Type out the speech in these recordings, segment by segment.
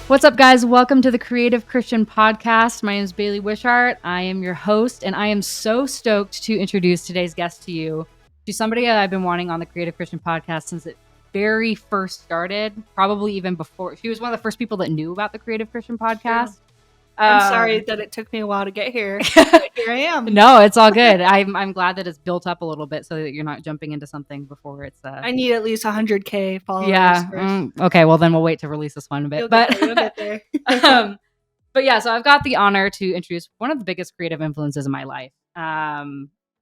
What's up, guys? Welcome to the Creative Christian Podcast. My name is Bailey Wishart. I am your host, and I am so stoked to introduce today's guest to you. She's somebody that I've been wanting on the Creative Christian Podcast since it very first started, probably even before. She was one of the first people that knew about the Creative Christian Podcast. I'm sorry that it took me a while to get here, but here I am. No, it's all good. I'm glad that it's built up a little bit so that you're not jumping into something before it's. I need at least 100K followers. Yeah. Okay. Well, then we'll wait to release this one a bit. You'll get there. But yeah, so I've got the honor to introduce one of the biggest creative influences in my life.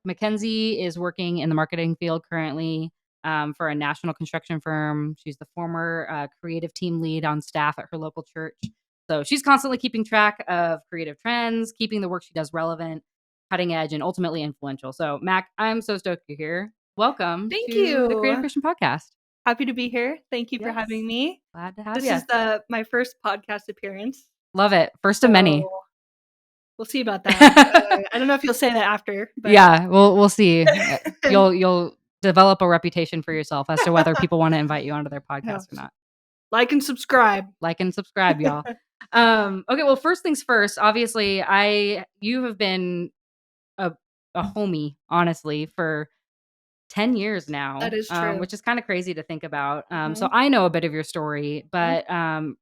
Mackenzie is working in the marketing field currently for a national construction firm. She's the former creative team lead on staff at her local church. So she's constantly keeping track of creative trends, keeping the work she does relevant, cutting edge, and ultimately influential. So Mac, I'm so stoked you're here. Welcome Thank to you. the Creative Christian Podcast. Happy to be here. Thank you for having me. Glad to have you. This is my first podcast appearance. Love it. First of many. We'll see about that. I don't know if you'll say that after. But. Yeah, we'll see. You'll develop a reputation for yourself as to whether people want to invite you onto their podcast or not. Like and subscribe. Y'all. Okay, well, first things first. Obviously, you have been a homie, honestly, for 10 years now. That is true. Which is kind of crazy to think about. So I know a bit of your story, but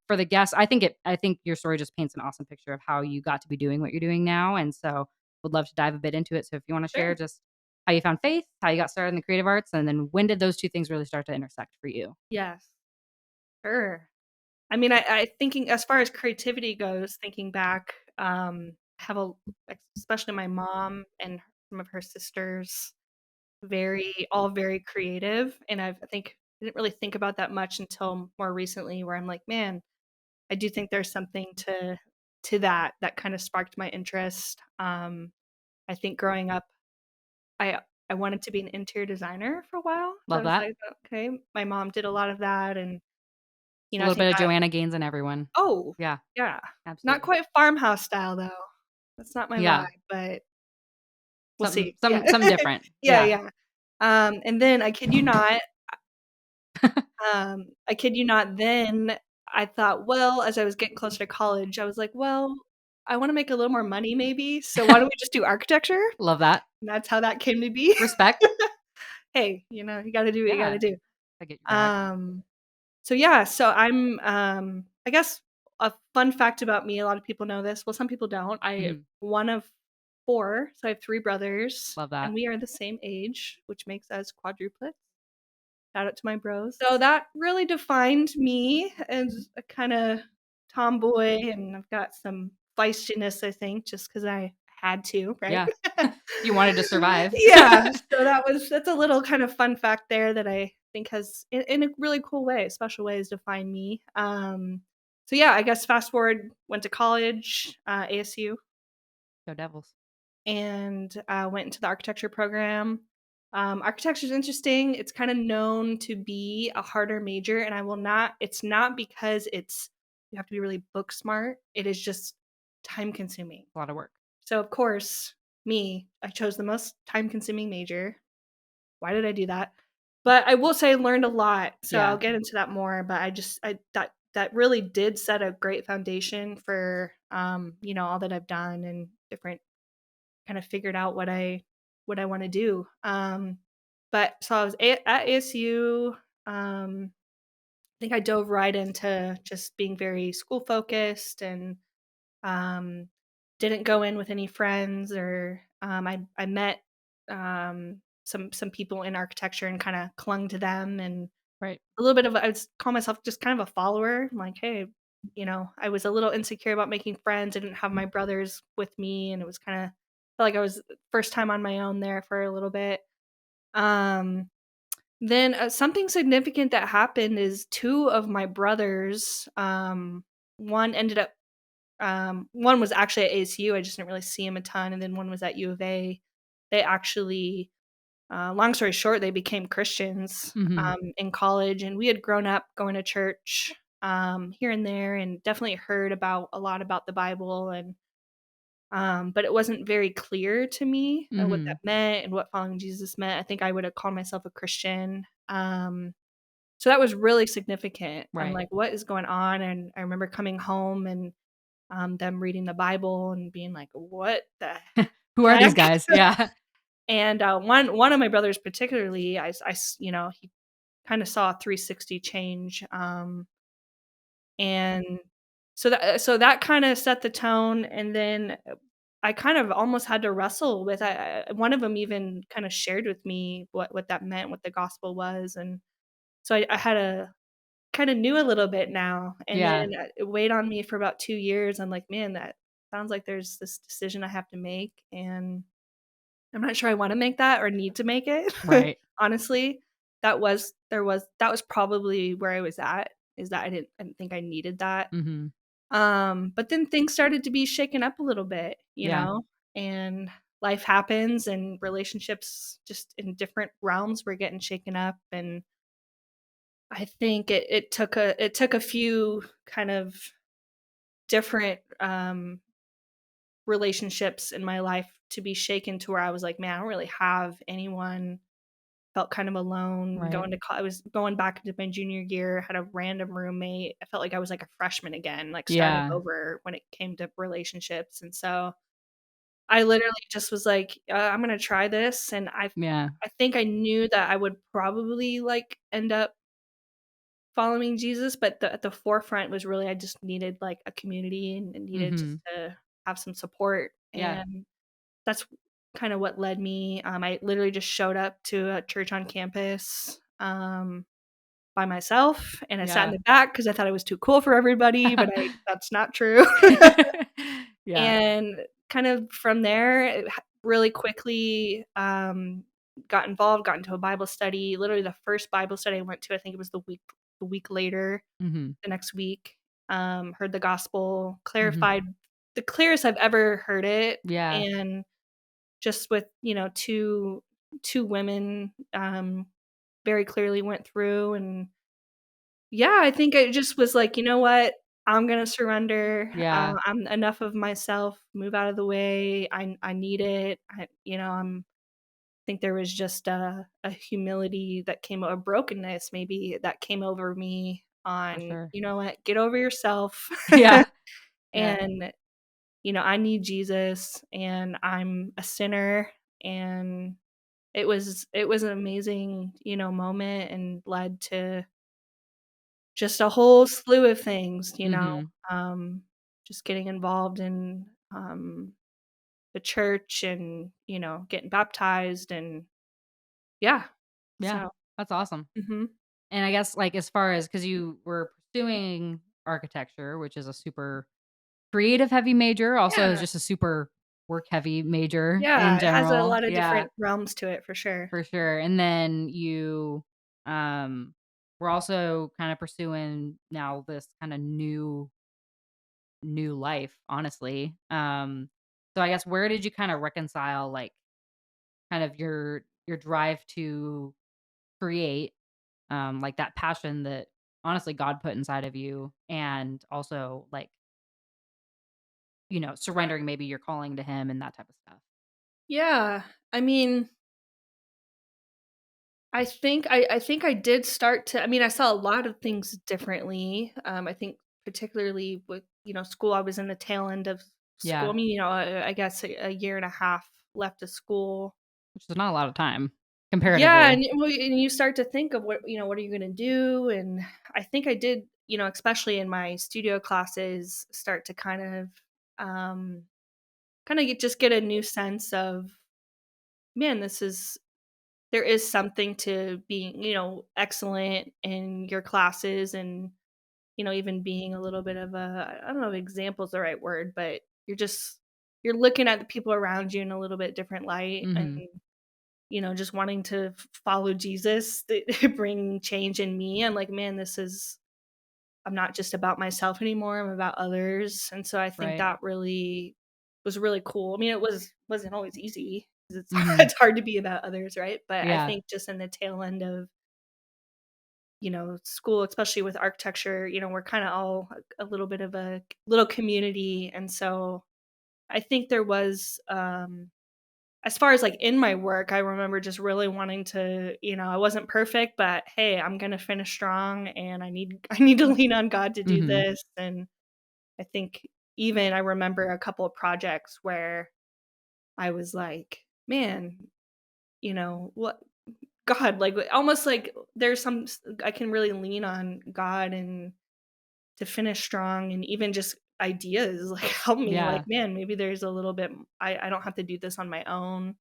for the guests, I think your story just paints an awesome picture of how you got to be doing what you're doing now. And so would love to dive a bit into it. So if you want to share just how you found faith, how you got started in the creative arts, and then when did those two things really start to intersect for you? Yes. Sure. I mean, I thinking as far as creativity goes, thinking back, especially my mom and some of her sisters, all very creative. And I think I didn't really think about that much until more recently, where I'm like, man, I do think there's something to that kind of sparked my interest. I think growing up, I wanted to be an interior designer for a while. Love that. Like, okay, my mom did a lot of that, and a little bit of Joanna Gaines and everyone. Oh, yeah, absolutely. Not quite farmhouse style though. That's not my vibe, but we'll see. Something different. Yeah. And then I kid you not, then I thought, well, as I was getting closer to college, I was like, well, I want to make a little more money maybe. So why don't we just do architecture? Love that. And that's how that came to be. Respect. Hey, you got to do what you got to do. I get you. So I'm, I guess a fun fact about me, a lot of people know this. Well, some people don't. I'm one of 4, so I have 3 brothers. Love that. And we are the same age, which makes us quadruplets. Shout out to my bros. So that really defined me as a kind of tomboy, and I've got some feistiness, I think, just because I had to, right? Yeah. You wanted to survive. Yeah. So that's a little kind of fun fact there that I think has, in a really cool way, special ways define me. So yeah, I guess fast forward, went to college, ASU. Go Devils. And went into the architecture program. Architecture is interesting. It's kind of known to be a harder major, and it's not because you have to be really book smart. It is just time consuming. A lot of work. So of course, I chose the most time consuming major. Why did I do that? But I will say I learned a lot. So I'll get into that more. But that really did set a great foundation for all that I've done and different kind of figured out what I want to do. But so I was at ASU. I think I dove right into just being very school focused, and didn't go in with any friends, or I met some people in architecture and kind of clung to them, and right. A little bit of I would call myself just kind of a follower. I'm like, hey, I was a little insecure about making friends. I didn't have my brothers with me, and it was kind of felt like I was first time on my own there for a little bit. Then something significant that happened is 2 of my brothers. One ended up. One was actually at ASU. I just didn't really see him a ton, and then one was at U of A. They actually, long story short, they became Christians in college, and we had grown up going to church here and there, and definitely heard a lot about the Bible, and but it wasn't very clear to me what that meant and what following Jesus meant. I think I would have called myself a Christian. So that was really significant. I'm Right. like, what is going on? And I remember coming home and them reading the Bible and being like, what the Who are these heck? guys? Yeah. And one of my brothers particularly, he kind of saw a 360 change, and so that kind of set the tone. And then I kind of almost had to wrestle with. One of them even kind of shared with me what that meant, what the gospel was, and so I had a kind of knew a little bit now. And Yeah. then it weighed on me for about 2 years. I'm like, man, that sounds like there's this decision I have to make, and I'm not sure I wanna make that or need to make it. Right. Honestly, that was probably where I was at, is that I didn't think I needed that. Mhm. But then things started to be shaken up a little bit, Yeah. and life happens and relationships just in different realms were getting shaken up. And I think it took a few kind of different, relationships in my life to be shaken to where I was like, "Man, I don't really have anyone." Felt kind of alone Right. I was going back into my junior year, had a random roommate. I felt like I was like a freshman again, like starting Yeah. over when it came to relationships. And so I literally just was like, I'm gonna try this. And Yeah. I think I knew that I would probably like end up following Jesus, but at the forefront was really I just needed like a community and needed just Mhm. to have some support. Yeah. And that's kind of what led me. I literally just showed up to a church on campus, by myself, and I sat in Yeah. the back because I thought I was too cool for everybody, but that's not true. Yeah. And kind of from there, really quickly, got involved, got into a Bible study. Literally, the first Bible study I went to, I think it was the week later, Mhm. the next week. Heard the gospel Mhm. clarified, the clearest I've ever heard it. Yeah. And just with, two women, very clearly went through. And yeah, I think it just was like, "You know what? I'm gonna surrender. Yeah. I'm enough of myself, move out of the way. I need it." Think there was just a humility that came, a brokenness maybe that came over me For on, sure. "You know what? Get over yourself." Yeah. Yeah. And, I need Jesus, and I'm a sinner. And it was an amazing, moment, and led to just a whole slew of things, Mhm. just getting involved in, the church, and, getting baptized. And yeah. Yeah. So That's awesome. mhm. And I guess, like, as far as because you were pursuing architecture, which is a super creative heavy major, also is Yeah. just a super work heavy major Yeah, in it has a general. lot of Yeah, different realms to it for sure. for sure. And then you um were also kind of pursuing now this kind of new life, honestly. So I guess where did you kind of reconcile, like, kind of your drive to create, like that passion that honestly God put inside of you, and also, like, surrendering maybe your calling to him and that type of stuff. Yeah. I mean, I think I did start to, I saw a lot of things differently. I think particularly with, school, I was in the tail end of school. Yeah, I guess a year and a half left of school. which is not a lot of time Yeah, comparatively. and you start to think of what are you gonna do. And I think I did, especially in my studio classes, start to um, just get a new sense of, man, there is something to being, excellent in your classes. And, even being a little bit of I don't know if example is the right word, but you're looking at the people around you in a little bit different light. And, Mhm. just wanting to follow Jesus, bring change in me. I'm like, man, I'm not just about myself anymore. I'm about others. And so I think Right. that really was really cool. Wasn't always easy, 'cause it's Mhm. it's hard to be about others, right? But I Yeah. think just in the tail end of, school, especially with architecture, we're kind of all a little bit of a little community. And so I think there was, as far as, like, in my work, I remember just really wanting to, I wasn't perfect, but, "Hey, I'm gonna finish strong, and I need to lean on God to do Mhm. this," and I think even I remember a couple of projects where I was like, "Man, what God," like, almost like there's some s I can really lean on God and to finish strong and even just ideas, like, help me, like, Yeah. man, maybe there's a little bit I don't have to do this on my own.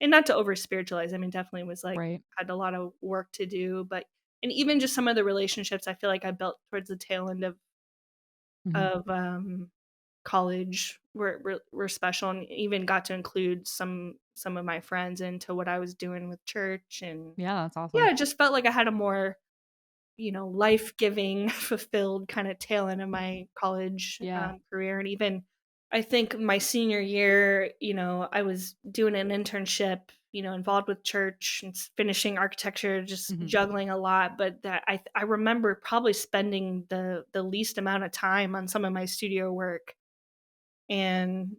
And not to over spiritualize, I mean, definitely was, like, Right. had a lot of work to do, but and even just some of the relationships I feel like I built towards the tail end Mhm. of college were special and even got to include some of my friends into what I was doing with church, and Yeah, that's awesome. yeah, it just felt like I had a more, life-giving, fulfilled kinda tail end of my college, Yeah. career, and even I think my senior year, I was doing an internship, involved with church and finishing architecture, just Mhm. juggling a lot, but that I remember probably spending the least amount of time on some of my studio work, and,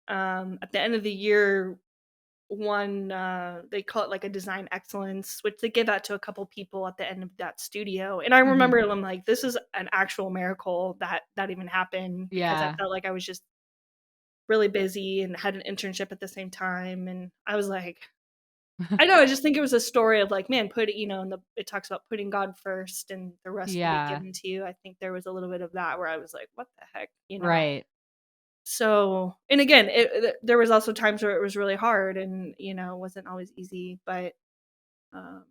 at the end of the year one they call it like a design excellence, which they give that to a couple people at the end of that studio, and I Mhm. remember I'm like, this is an actual miracle that even happened because I Yeah. felt like I was just really busy and had an internship at the same time, and I was like, I know, I just think it was a story of like, man, put it, and it talks about putting God first and the rest will be Yeah. given to you. I think there was a little bit of that where I was like, what the heck. Right. So, and again, there was also times where it was really hard and, wasn't always easy, but, um,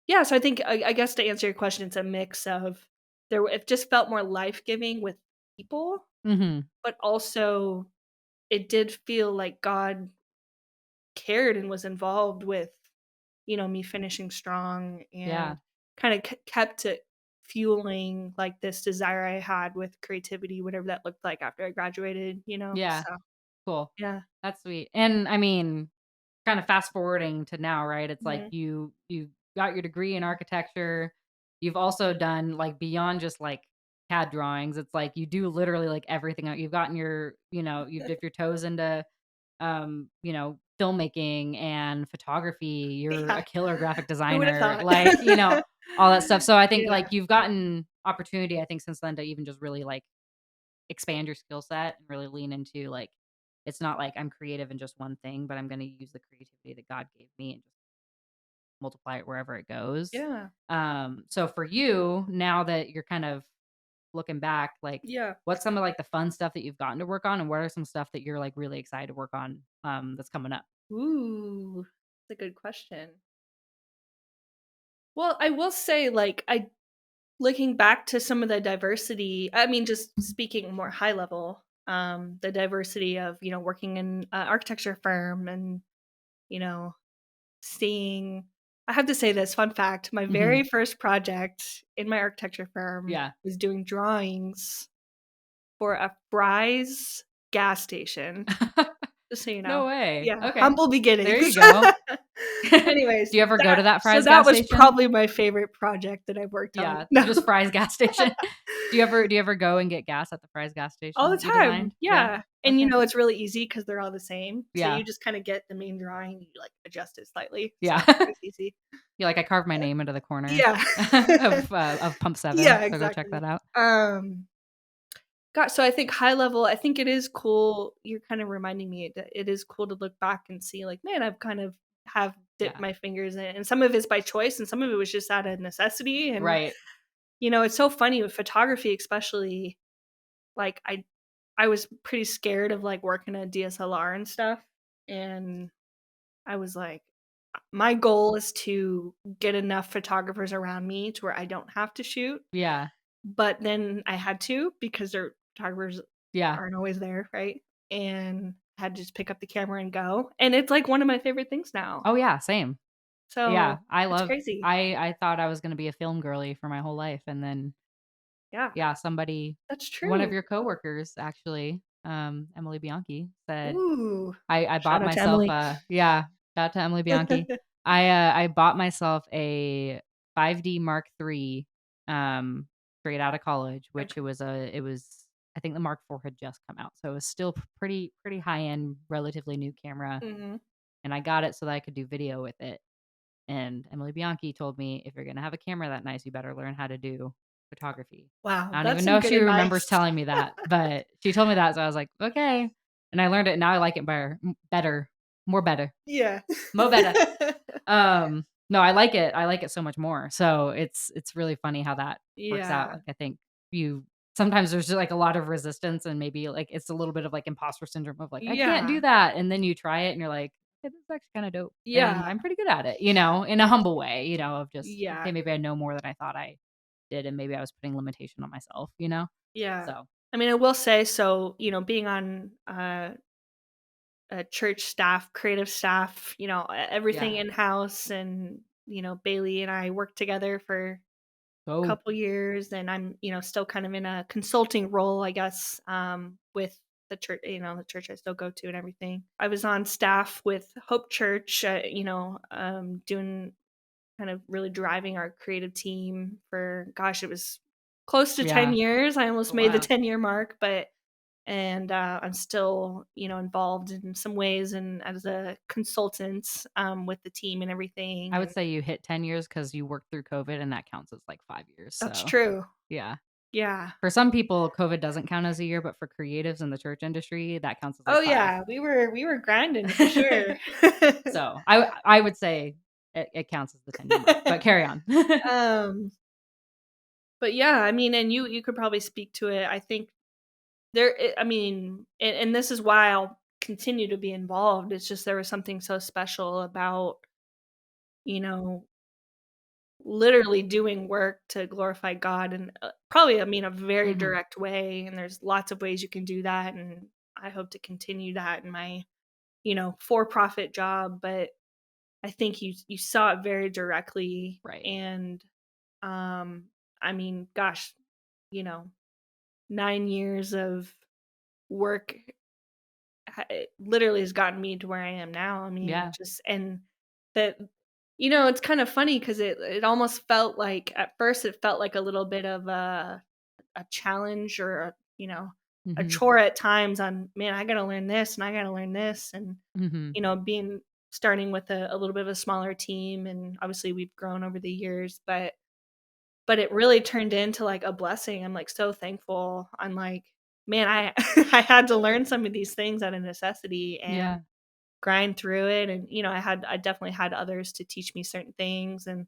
yeah, so I think I guess to answer your question, it's a mix of it just felt more life-giving with people, Mhm. but also it did feel like God cared and was involved with, me finishing strong Yeah. and kinda kept it fueling, like, this desire I had with creativity, whatever that looked like after I graduated, Yeah. so, Cool. yeah. That's sweet. And I mean, kind of fast forwarding to now, right? It's like Mhm. you got your degree in architecture. You've also done like beyond just like CAD drawings. It's like you do literally like everything. You've gotten your, you've dipped your toes into filmmaking and photography. You're Yeah. a killer graphic Who would have designer, thought? like, all that stuff. So I think Yeah. like you've gotten opportunity, I think, since then to even just really like expand your skill set and really lean into like it's not like I'm creative in just one thing, but I'm going to use the creativity that God gave me and just multiply it wherever it goes. Yeah. So for you, now that you're kind of looking back, like Yeah. what's some of like the fun stuff that you've gotten to work on and what are some stuff that you're like really excited to work on that's coming up? Ooh, that's a good question. Well, I will say, like, I looking back to some of the diversity, I mean, just speaking more high level, the diversity of, working in an architecture firm and, you know, seeing I have to say this, fun fact, my Hmm. very first project in my architecture firm Yeah. was doing drawings for a Fry's gas station. Just so you No know. way. Yeah, Okay. humble There you beginnings. go. Anyways, Do you ever go to that so Fry's that gas was station? probably my favorite project that I've worked on. Yeah, No. just Fry's gas station. Do you ever go and get gas at the Fry's gas All station the that you time, designed? Yeah. yeah, and, Okay. it's really easy because 'cause they're all the same, so Yeah. you just kinda get the main drawing, you, like, adjust it slightly, Yeah. so it's easy. You're like, "I carved my name into the corner Yeah. of pump 7, Yeah, so go check exactly. that out." God, so I think high level, I think it is cool you're kind of reminding me that it is cool to look back and see, like, man, I've kind of have dipped Yeah. my fingers in, and some of it's by choice, and some of it was just out of necessity, and, Right. it's so funny with photography, especially, like, I was pretty scared of, like, working a DSLR and stuff, and I was like, my goal is to get enough photographers around me to where I don't have to shoot, Yeah. but then I had to because their photographers Yeah. aren't always there, right? And had to just pick up the camera and go, and it's, like, one of my favorite things now. Oh, yeah, same. Yeah, So, I it's love crazy. I thought I was gonna be a film girly for my whole life, and then, Yeah, yeah, somebody that's one of true. your coworkers actually, Emily Bianchi, said Ooh. I Shout bought out to myself Emily. a yeah, shout out to Emily Bianchi. I bought myself a 5D Mark III, straight out of college, which Okay. it was I think the Mark IV had just come out, so it was still pretty high end, relatively new camera. Mhm. and I got it so that I could do video with it. And Emily Bianchi told me, "If you're gonna have a camera that nice, you better learn how to do photography." Wow, I don't that's even some know if good she advice. remembers telling me that, but she told me that, so I was like, "Okay." And I learned it, now I like it better, more better, Yeah. mo better. No, I like it so much more. So it's really funny how that works out. Yeah. Like, I think you sometimes there's just, like, a lot of resistance and maybe, like, it's a little bit of, like, imposter syndrome of, like, "I can't do Yeah. that," and then you try it and you're like, "Okay, this is actually kinda dope, and Yeah. I'm pretty good at it," in a humble way, of just, "Okay, Yeah. maybe I know more than I thought I did, and maybe I was putting limitation on myself?" Yeah. So, I mean, I will say, so, being on a church staff, creative staff, everything yeah. in house, and Bailey and I worked together for a Oh, couple years, and I'm still kind of in a consulting role, I guess, with the church I still go to and everything. I was on staff with Hope Church, doing kind of really driving our creative team for, gosh, it was close to 10 yeah. years. I almost Oh, made the wow. 10-year mark, but and I'm still, involved in some ways and as a consultant with the team and I everything. would And say you hit 10 years because you worked through COVID, and that counts as, like, 5 years, that's so, true. yeah. Yeah. For some people, COVID doesn't count as a year, but for creatives in the church industry, that counts as, Oh like, 5. yeah, we were grinding for sure. So, I would say it counts as the 10-year mark, but carry on. um, but yeah, I mean, and you could probably speak to it. I think I mean, and this is why I'll continue to be involved. It's just there was something so special about, you know, literally doing work to glorify God, and probably, I mean, a very Mhm. direct way. And there's lots of ways you can do that. And I hope to continue that in my, for profit job. But I think you saw it very directly. Right. And um, I mean, gosh, you know, 9 years of work it literally has gotten me to where I am now. I mean, Yeah. just and that it's kind of funny because it almost felt like, at first it felt like a little bit of a challenge, or a Mhm. chore at times, on, man, I gotta learn this and I gotta learn this. And Mhm. being starting with a little bit of a smaller team, and obviously we've grown over the years, but it really turned into, like, a blessing. I'm, like, so thankful. I'm like, man, I I had to learn some of these things out of necessity and Yeah. grind through it. And I definitely had others to teach me certain things. And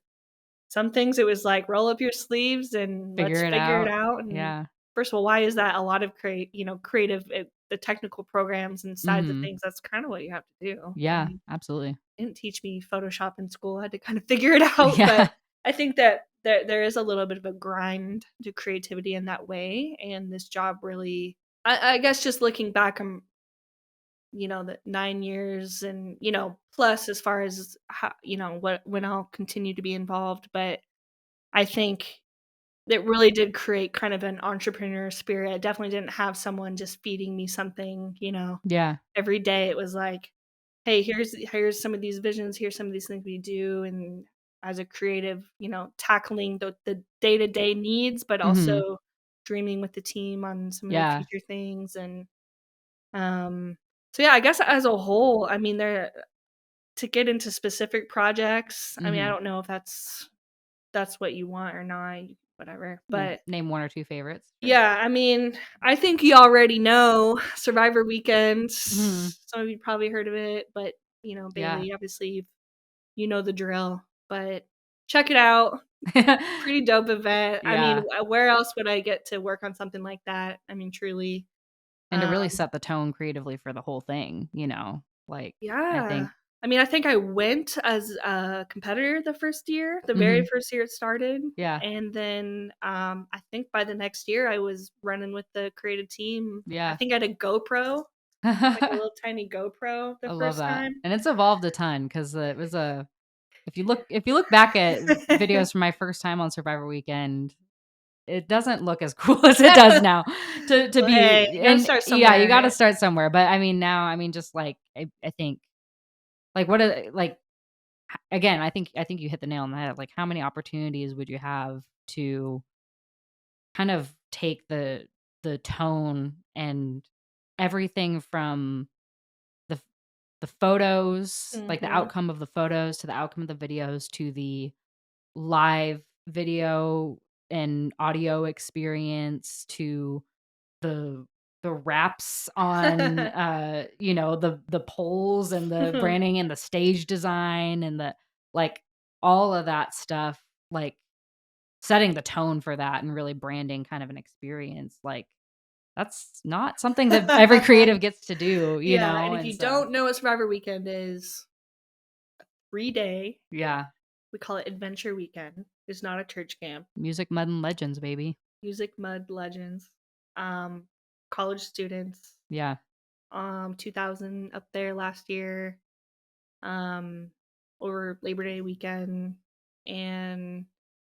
some things it was like, roll up your sleeves and let's Figure it figure it out. out. And Yeah. first of all, why is that? A lot of creative, the technical programs and sides of Mhm. things, that's kind of what you have to do. I Yeah, mean, absolutely. didn't teach me Photoshop in school. I had to kind of figure it out. But Yeah. I think that there is a little bit of a grind to creativity in that way. And this job really, I guess, just looking back, the 9 years, and plus, as far as how, what when I'll continue to be involved. But I think it really did create kind of an entrepreneur spirit. I definitely didn't have someone just feeding me something, Yeah. every day. It was like, hey, here's some of these visions, here's some of these things we do. And as a creative, tackling the day-to-day needs, but Mhm. also dreaming with the team on some of the Yeah. future things. And um so yeah, I guess as a whole, I mean, there to get into specific projects, I mean, I Mhm. don't know if that's what you want or not, whatever. Mm, But name 1 or 2 favorites. Sure. yeah, I mean, I think you already know Survivor Weekend. Mhm. Some of you probably heard of it, but Yeah. Bailey, obviously, you know the drill. But check it out. Pretty dope event. I mean, Yeah. where else would I get to work on something like that? I mean, truly. And to Um, really set the tone creatively for the whole thing? Like, I yeah. think I mean, I think I went as a competitor the first year, the very Mhm. first year it started. Yeah. And then I think by the next year I was running with the creative team. I Yeah. think I had a GoPro, like a little tiny GoPro the I love first that. time. And it's evolved a ton because it was a if you look back at videos from my first time on Survivor Weekend, it doesn't look as cool as it does now to Well, hey, be you gotta and start yeah, you somewhere, gotta right? start somewhere, but I mean, now, I mean, just like, I think, like, what are like, again, I think you hit the nail on the head, like, how many opportunities would you have to kind of take the tone and everything from the photos, like the Mhm. outcome of the photos to the outcome of the videos to the live video and audio experience to the wraps on, the poles and the branding and the stage design and like, all of that stuff, like, setting the tone for that and really branding kind of an experience, like, that's not something that every creative gets to do, Yeah, and if and you so don't know what Survivor Weekend is, 3-day, yeah, we call it Adventure Weekend. It's not a church camp. music, mud, and legends, baby. Music Mud Legends. Um, College students, Yeah, 2,000 up there last year, um, over Labor Day weekend, and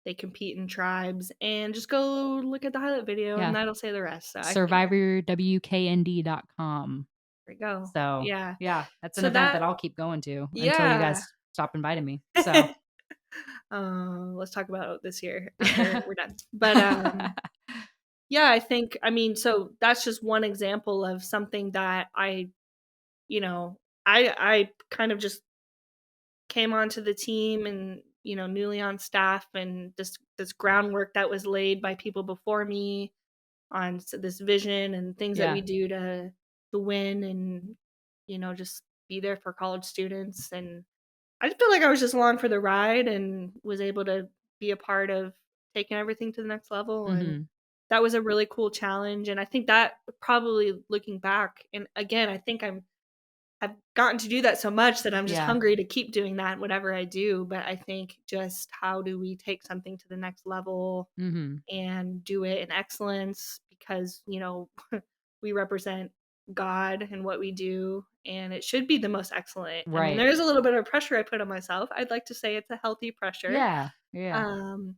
they compete in tribes. And just go look at the highlight video, and yeah. that'll say the rest. So I think SurvivorWKND.com. there you go. So, Yeah. yeah, that's an So event that, that I'll keep going to until you yeah. guys stop inviting me, so Let's talk about this year after we're done. But yeah, I mean, so that's just one example of something that you know, I kind of just came onto the team and, newly on staff, and this groundwork that was laid by people before me on this vision and things that Yeah, we do to win, and just be there for college students. And I just feel like I was just along for the ride and was able to be a part of taking everything to the next level. And mhm. that was a really cool challenge. And I think that probably looking back, and again, I think I've gotten to do that so much that I'm just Yeah, hungry to keep doing that whatever I do. But I think just how do we take something to the next level mhm. and do it in excellence, because, we represent God and what we do, and it should be the most excellent. I mean, Right. there's a little bit of pressure I put on myself. I'd like to say it's a healthy pressure. Yeah, yeah, Um,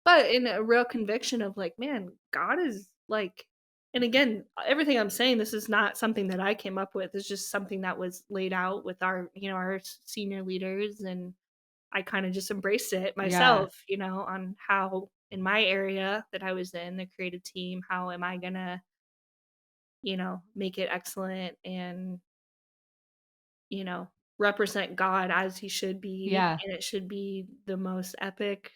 but in a real conviction of like, man, God is like, and again, everything I'm saying, this is not something that I came up with. It's just something that was laid out with our senior leaders, and I kind of just embraced it yeah, myself, on how in my area that I was in, the creative team, how am I gonna, make it excellent and, you know, represent God as he should be, yeah, and it should be the most epic,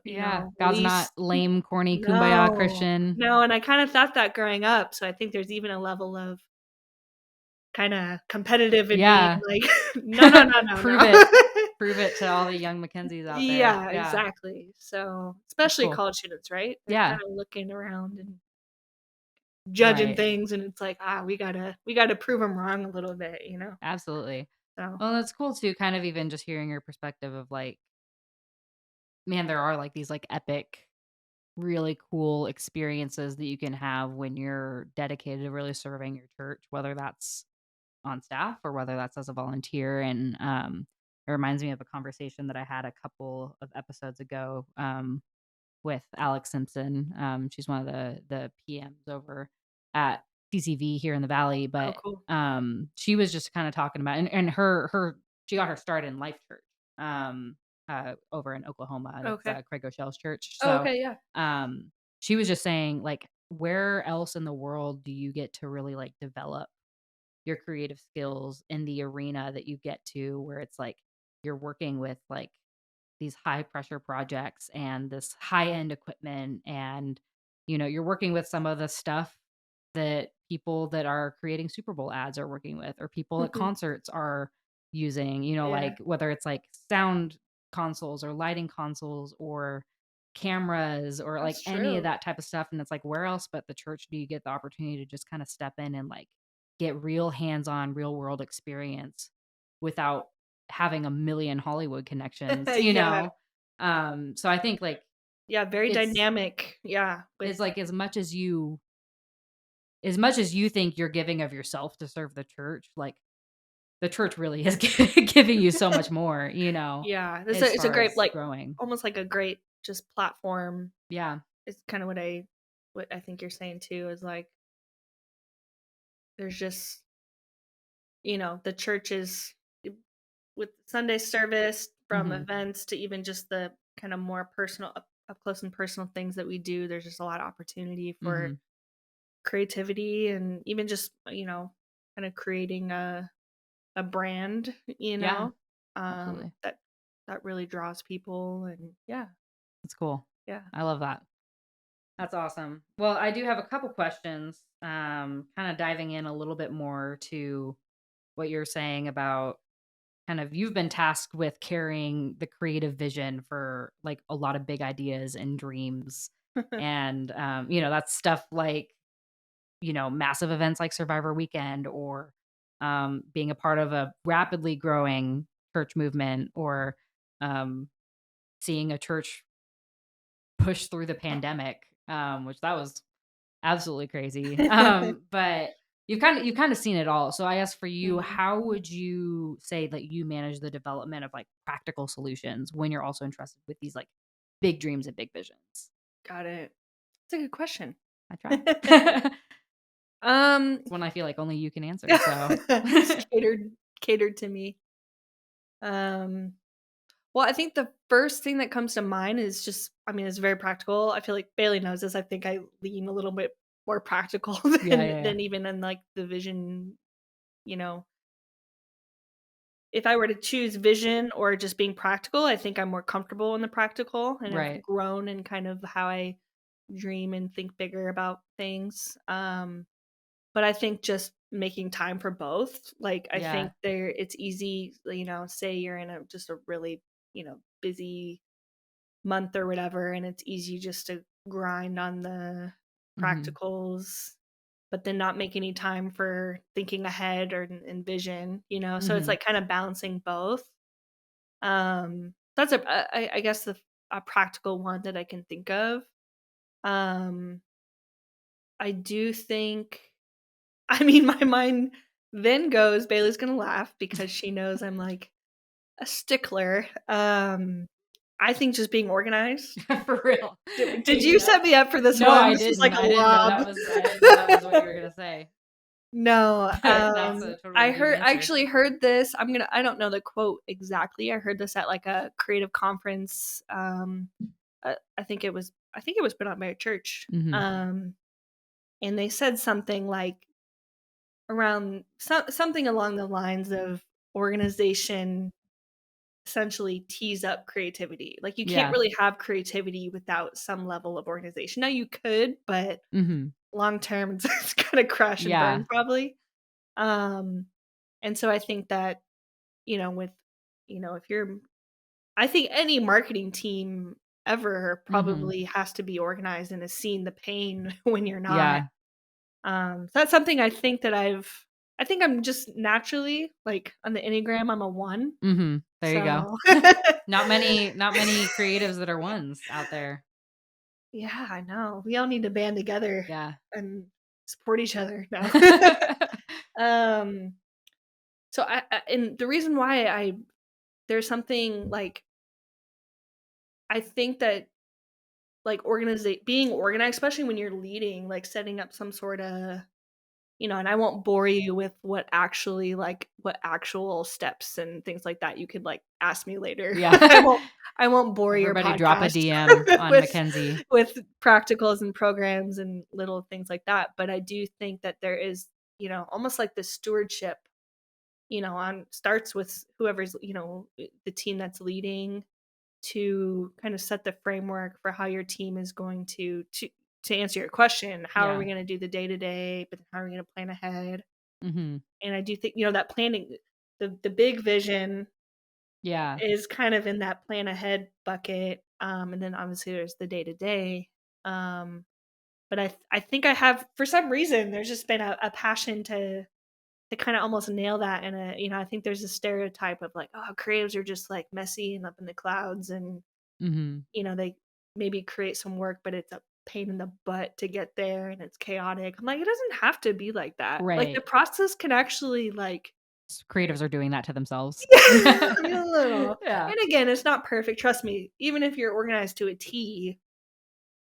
yeah. God's not least. lame, corny, kumbaya No. Christian. No, and I kind of thought that growing up, so I think there's even a level of kinda competitive in me, Yeah. like, "No, no, no, no, Prove no." it. Prove it to all the young Mackenzies out there. Yeah, Yeah, exactly. So, that's especially cool. college students, right? They're Yeah, kinda looking around and judging right. things, and it's like, we gotta prove them wrong a little bit, Absolutely. So Well, it's cool too, kind of even just hearing your perspective of like, man, there are like these like epic, really cool experiences that you can have when you're dedicated to really serving your church, whether that's on staff or whether that's as a volunteer. And it reminds me of a conversation that I had a couple of episodes ago with Alex Simpson. She's one of the PMs over at TCV here in the Valley, Oh, but cool. she was just kind of talking about and her she got her start in Life Church over in Oklahoma, and it's Okay. Craig O'Shell's church. Oh, So okay, yeah. she was just saying like, where else in the world do you get to really like develop your creative skills in the arena that you get to where it's like you're working with like these high pressure projects and this high end equipment, and you're working with some of the stuff that people that are creating Super Bowl ads are working with, or people at Mhm. concerts are using, Yeah, like whether it's like sound consoles or lighting consoles or cameras or like that's any of true. that type of stuff. And it's like, where else but the church do you get the opportunity to just kind of step in and like get real hands-on real world experience without having a million Hollywood connections, Yeah. so I think like Yeah, very it's dynamic, yeah, with it's like as much as you think you're giving of yourself to serve the church, like the church really is giving you so much more, yeah, as it's a far great, as like, growing. almost like a great just platform. Yeah. It's kinda what I think you're saying too, is, like, there's just, the churches with Sunday service, from Mhm. events to even just the kinda more personal up close and personal things that we do. There's just a lot of opportunity for Mhm. creativity, and even just, kinda creating a brand, Yeah, absolutely. that really draws people, and yeah, That's cool. yeah. I love that. That's awesome. Well, I do have a couple questions, kind of diving in a little bit more to what you're saying about kind of you've been tasked with carrying the creative vision for like a lot of big ideas and dreams. And, that's stuff like, massive events like Survivor Weekend or being a part of a rapidly growing church movement or um, seeing a church push through the pandemic, which that was absolutely crazy. But you've kind of seen it all. So I guess for you, Mhm. how would you say that you manage the development of like practical solutions when you're also entrusted with these like big dreams and big visions? Got it. It's a good question. I try. It's Um, one I feel like only you can answer. So just catered to me. Um, well, I think the first thing that comes to mind is just, I mean, it's very practical. I feel like Bailey knows this. I think I lean a little bit more practical yeah, than yeah, yeah. even in like the vision, you know. If I were to choose vision or just being practical, I think I'm more comfortable in the practical, and I've Right. grown in kind of how I dream and think bigger about things. But I think just making time for both, like, I Yeah. think it's easy, say you're in just a really, busy month or whatever, and it's easy just to grind on the Hmm. practicals, but then not make any time for thinking ahead or envision, so it's Hmm. like kind of balancing both. That's I guess a practical one that I can think of. Um, I do think, I mean, my mind then goes, Bailey's gonna laugh because she knows I'm like a stickler. I think just being organized. For real. Did you Yep. set me up for this No, one? I This was didn't. like a lob. I didn't know that was what you were gonna say. No, But that's a totally good I answer. actually heard this. I don't know the quote exactly. I heard this at like a creative conference. I think it was put on by a church. Hmm. And they said something like something along the lines of organization essentially tees up creativity. Like, you can't Yeah. really have creativity without some level of organization. Now you could, but Hmm. long term it's gonna crash and Yeah. burn probably. Um, and so I think that, with, if you're, I think any marketing team ever Hmm. probably has to be organized and has seen the pain when you're not. Yeah. So that's something I think that I think I'm just naturally, like, on the Enneagram, I'm a 1. There you go. So Not many creatives that are ones out there. yeah, I know. We all need to band together Yeah. and support each other now. Um, so and the reason why there's something like, I think that, like, being organized, especially when you're leading, like setting up some sort of, and I won't bore you with what actual steps and things like that. You could like ask me later. Yeah. I won't bore your Everybody drop a podcast DM on with Mackenzie. practicals and programs and little things like that. But I do think that there is, almost like the stewardship, on starts with whoever's, the team that's leading, to kind of set the framework for how your team is going to answer your question. How are we Yeah. going to do the day to day, but how are we going to plan ahead? Hmm. And I do think, that planning, the big vision Yeah. is kind of in that plan ahead bucket. And then obviously there's the day to day. But I think I have, for some reason, there's just been a passion to kind of almost nail that. And I think there's a stereotype of like, oh, creatives are just like messy and up in the clouds, and Hmm. they maybe create some work, but it's a pain in the butt to get there and it's chaotic. I'm like, it doesn't have to be like that. Like, the Right. process can actually, like, Creatives are doing that to themselves. I mean, a little. Yeah. And again, it's not perfect. Trust me. Even if you're organized to a T,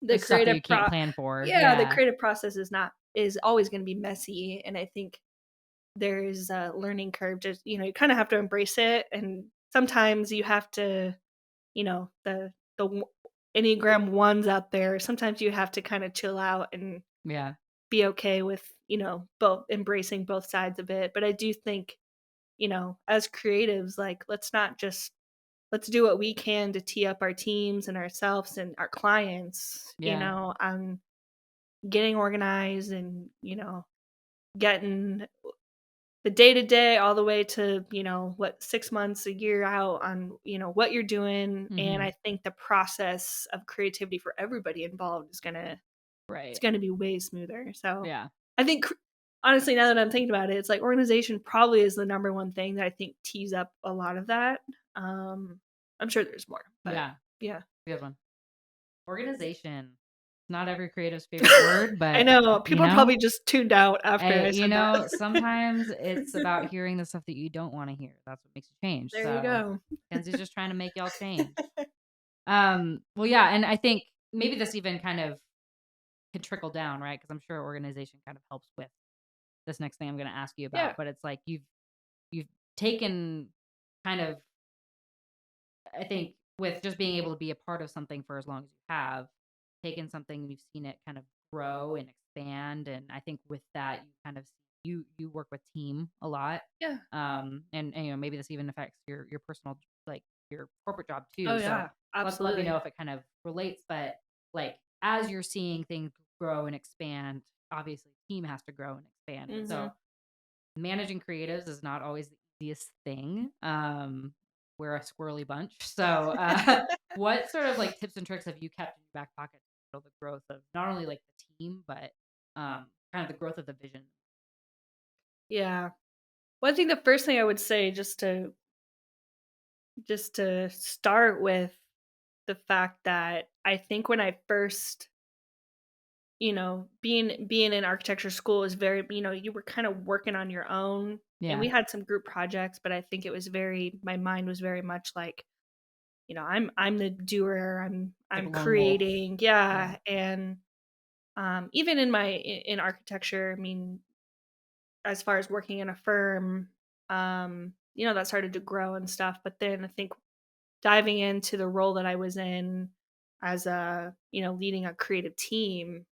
the There's stuff that creative you can't plan for. yeah, the Yeah. creative process is always going to be messy. And I think there's a learning curve. Just, you kind of have to embrace it. And sometimes you have to, the Enneagram ones out there, sometimes you have to kind of chill out and Yeah. be okay with, both embracing both sides of it. But I do think as creatives, like, let's do what we can to tee up our teams and ourselves and our clients, Yeah. getting organized and, getting the day to day all the way to, 6 months, a year out on, what you're doing. And Mhm. I think the process of creativity for everybody involved is it's Right. gonna be way smoother. So Yeah. I think honestly, now that I'm thinking about it, it's like organization probably is the number one thing that I think tees up a lot of that. Um, I'm sure there's more, but Yeah. yeah. Good one. Organization. Not every creative's favorite word, I but, know, you people know, probably just tuned out after I said sometimes it's that. about hearing the stuff that you don't wanna hear. That's what makes you change. There you So, go. Kenzie's just trying to make y'all change. Well, yeah, and I think maybe this even kind of can trickle down, right? Because I'm sure organization kind of helps with this next thing I'm gonna ask you Yeah. about, but it's like you've taken kind of I think with just being able to be a part of something for as long as you have, taken something and you've seen it kind of grow and expand, and I think with that you kind of you work with team a lot, Yeah. and maybe this even affects your personal like your corporate job Oh, too. So yeah. let me know Absolutely. if it kind of relates, but like as you're seeing things grow and expand, obviously team has to grow and expand, and so Mhm. managing creatives is not always the easiest thing. We're a squirrely bunch. So, what sort of like tips and tricks have you kept in your back pocket to handle the growth of not only like the team, but kind of the growth of the vision? Yeah. Well, I think the first thing I would say just to start with the fact that I think when I first, being in architecture school is very, you were kind of working on your own, and Yeah, we had some group projects, but I think it was very my mind was very much like, I'm the doer, like I'm lone wolf. creating, Yeah. yeah. And even in architecture, I mean, as far as working in a firm, that started to grow and stuff. But then I think diving into the role that I was in as leading a creative team,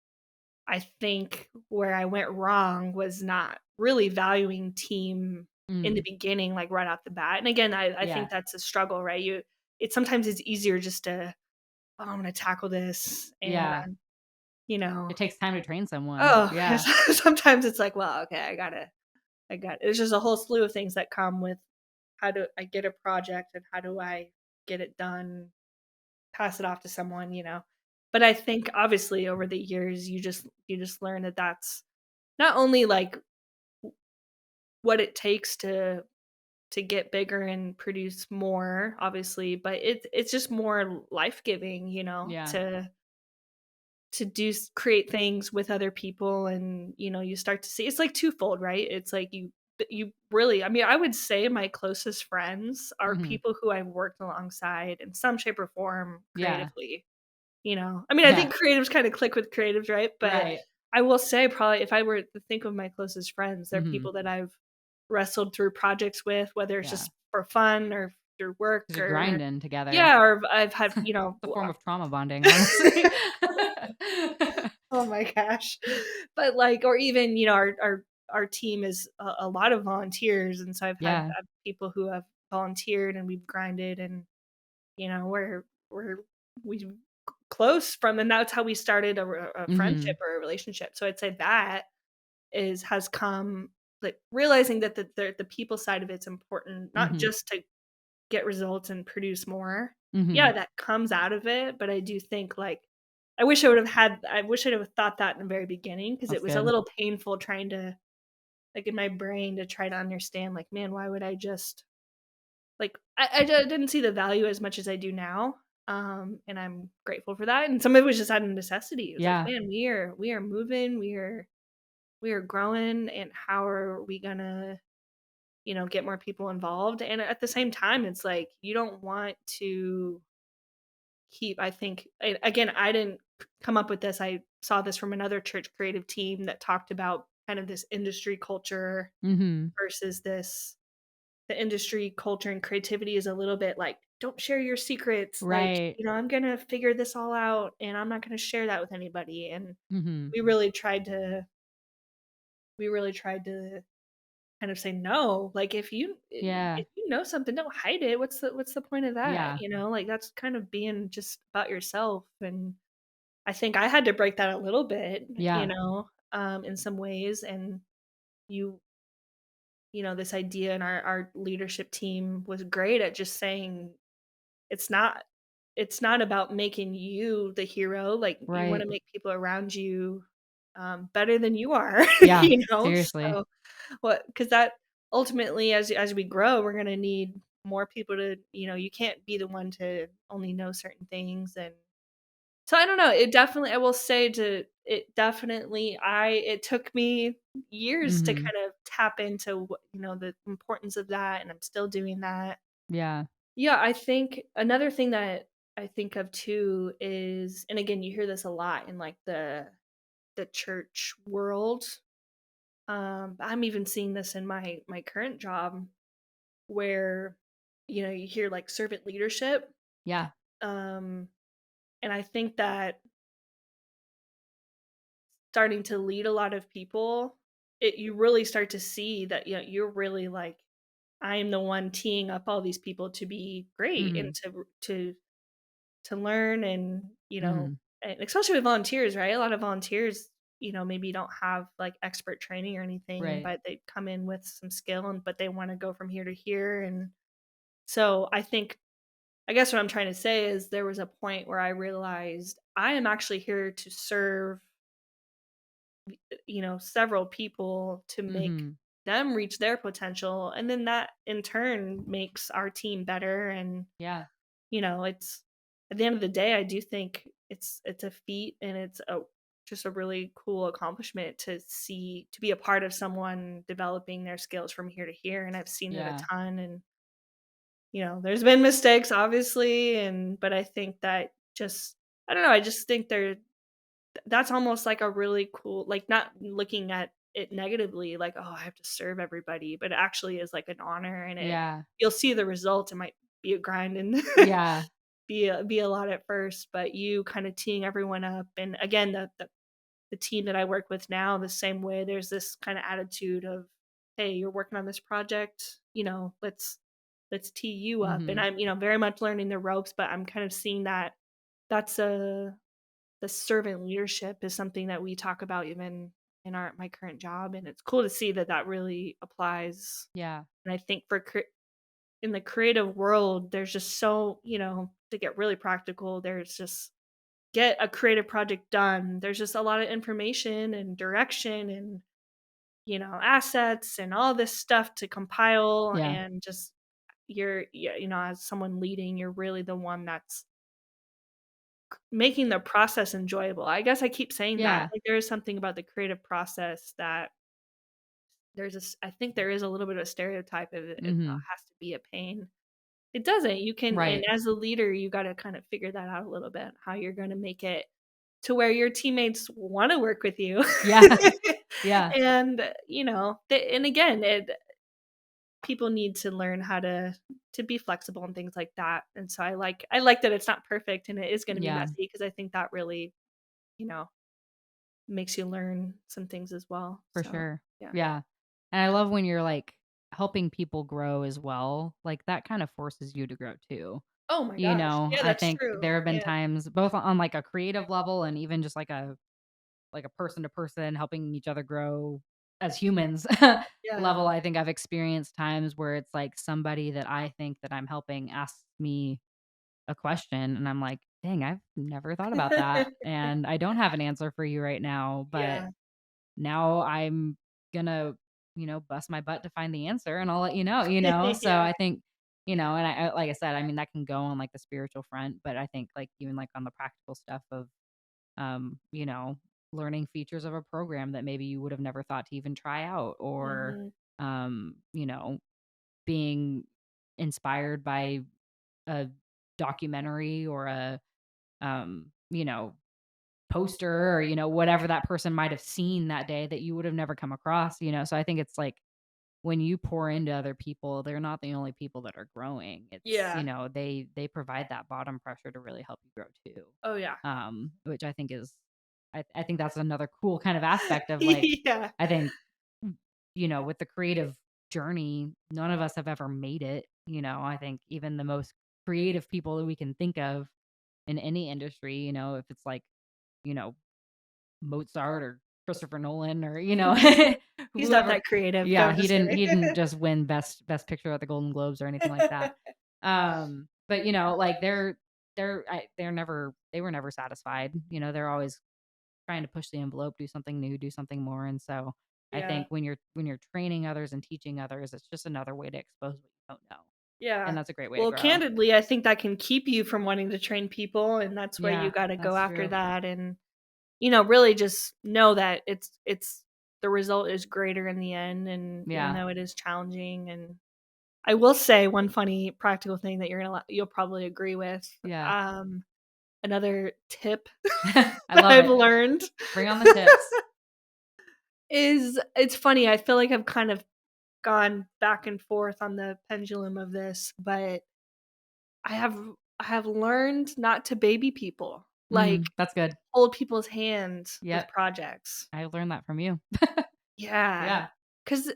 I think where I went wrong was not really valuing team in the Mm, beginning, like right off the bat. And again, I think yeah. that's a struggle, right? Sometimes it's easier just to, oh, I'm going to tackle this. And, Yeah. you know, It takes time to train someone. oh, Yeah. sometimes it's like, well, okay, there's just a whole slew of things that come with how do I get a project and how do I get it done, pass it off to someone. But I think obviously over the years you just learn that that's not only like what it takes to get bigger and produce more, obviously, but it's just more life-giving, Yeah. to create things with other people. And you start to see it's like twofold, right? It's like you really, I mean, I would say my closest friends are Hmm. people who I've worked alongside in some shape or form Yeah. creatively. I mean, I Yeah. think creatives kind of click with creatives, right? But Right. I will say, probably, if I were to think of my closest friends, they're Hmm. people that I've wrestled through projects with, whether it's Yeah. just for fun or through work, Because you're or grinding together. yeah, or I've had, It's a form of trauma bonding, honestly. oh my gosh. But like, or even, our team is a lot of volunteers. And so Yeah. I've people who have volunteered and we've grinded, and, we're, we close from, and that's how we started a friendship Mhm. or a relationship. So I'd say that has come, like, realizing that the people side of it's important, not Mhm. just to get results and produce more. Yeah, Mhm. that comes out of it, but I do think, like, I wish I'd have thought that in the very beginning, because it That's was a good. little painful trying to, like, in my brain, to try to understand, like, man, why would I just, like, didn't see the value as much as I do now. And I'm grateful for that. And some of it was just out of necessity. It was like, Yeah. man, we are moving, we are growing, and how are we gonna, get more people involved? And at the same time, it's like you don't want to I think, again, I didn't come up with this. I saw this from another church creative team that talked about kind of this industry culture Mhm. versus the industry culture and creativity is a little bit like, don't share your secrets. Like, Right. I'm going to figure this all out and I'm not going to share that with anybody. And Mhm. we really tried to, kind of say no. Like Yeah. if you know something, don't hide it. What's the point of that? Yeah. Like that's kind of being just about yourself. And I think I had to break that a little bit, Yeah. in some ways. And you this idea in our leadership team was great at just saying it's not it's not about making you the hero. Like you want Right. to make people around you better than you are, Yeah. Seriously. So what because that ultimately as we grow, we're gonna need more people to, you can't be the one to only know certain things. And so I don't know, I will say to it definitely I it took me years to Mhm. kind of tap into the importance of that, and I'm still doing that. Yeah. Yeah, I think another thing that I think of too is, and again, you hear this a lot in like the church world. I'm even seeing this in my current job where you hear like servant leadership. Yeah. Um and I think that starting to lead a lot of people, you really start to see that you're really like I am the one teeing up all these people to be great and Mhm. to learn. And Mhm. and especially with volunteers, right? A lot of volunteers maybe don't have like expert training or anything, Right. but they come in with some skill, and but they want to go from here to here. And so I guess what I'm trying to say is there was a point where I realized I am actually here to serve several people to make Mhm. them reach their potential, and then that in turn makes our team better. And Yeah. it's at the end of the day, I do think it's a feat, and it's a just a really cool accomplishment to be a part of someone developing their skills from here to here. And I've seen it a Yeah. ton. And there's been mistakes obviously, and but I think that just I don't know, I just think that's almost like a really cool, like, not looking at it negatively, like, "Oh, I have to serve everybody," but it actually is like an honor. And Yeah. you'll see the result. It might be a grind and Yeah. be a lot at first, but you kinda teeing everyone up. And again, the team that I work with now, the same way, there's this kinda attitude of, "Hey, you're working on this project, let's tee you up." And Mhm. I'm, very much learning the ropes, but I'm kind of seeing that that's a the servant leadership is something that we talk about even in our my current job. And it's cool to see that that really applies. Yeah. And I think in the creative world, there's just so, to get really practical, there's just get a creative project done. There's just a lot of information and direction and, assets and all this stuff to compile. Yeah. And just yeah, as someone leading, you're really the one that's making the process enjoyable. I guess I keep saying that. Yeah. Like, there is something about the creative process that I think there is a little bit of a stereotype of it Mhm. has to be a pain. It doesn't. You can, and Right. as a leader, you gotta kind of figure that out a little bit, how you're gonna make it to where your teammates wanna work with you. Yeah. Yeah. And, and again, people need to learn how to be flexible and things like that. And so I like that it's not perfect and it is gonna be Yeah. messy, because I think that really, you know, makes you learn some things as well. For So, sure. yeah. Yeah. And I love when you're like helping people grow as well. Like that kind of forces you to grow too. Oh my gosh. Yeah, I that's think true. there have been Yeah. times both on like a creative level and even just like a person to person helping each other grow as humans Yeah. level. I think I've experienced times where it's like somebody that I think that I'm helping asks me a question and I'm like, "Dang, I've never thought about that and I don't have an answer for you right now, but Yeah. now I'm gonna, bust my butt to find the answer and I'll let you know." So Yeah. I think, and like I said, I mean, that can go on like the spiritual front, but I think like even like on the practical stuff of, um, you know, learning features of a program that maybe you would have never thought to even try out or, Mhm. um, you know, being inspired by a documentary or a, you know, poster or, whatever that person might have seen that day that you would have never come across. So I think it's like when you pour into other people, they're not the only people that are growing. It's, Yeah. they provide that bottom pressure to really help you grow too. Oh, yeah. Which I think is I think that's another cool kind of aspect of like Yeah. I think with the creative journey, none of us have ever made it. I think even the most creative people that we can think of in any industry, if it's like, you know, Mozart or Christopher Nolan or, He's not whoever. that creative. No, Yeah, I'm he just didn't kidding. he didn't just win best picture at the Golden Globes or anything like that. But like they were never satisfied. They're always trying to push the envelope, do something new, do something more. And so I Yeah. think when you're training others and teaching others, it's just another way to expose what you don't know. Yeah. And that's a great way to Well, grow. candidly, I think that can keep you from wanting to train people, and that's where you Yeah, got to go that's after true. that, and really just know that it's the result is greater in the end, and even Yeah. though it is challenging. And I will say one funny practical thing that you'll probably agree with. Yeah. Another tip I that love I've it. learned Bring on the tips. is, it's funny. I feel like I've kind of gone back and forth on the pendulum of this, but I have I have learned not to baby people, like That's good. hold people's hands with Yep. projects. I learned that from you. Yeah, Yeah. because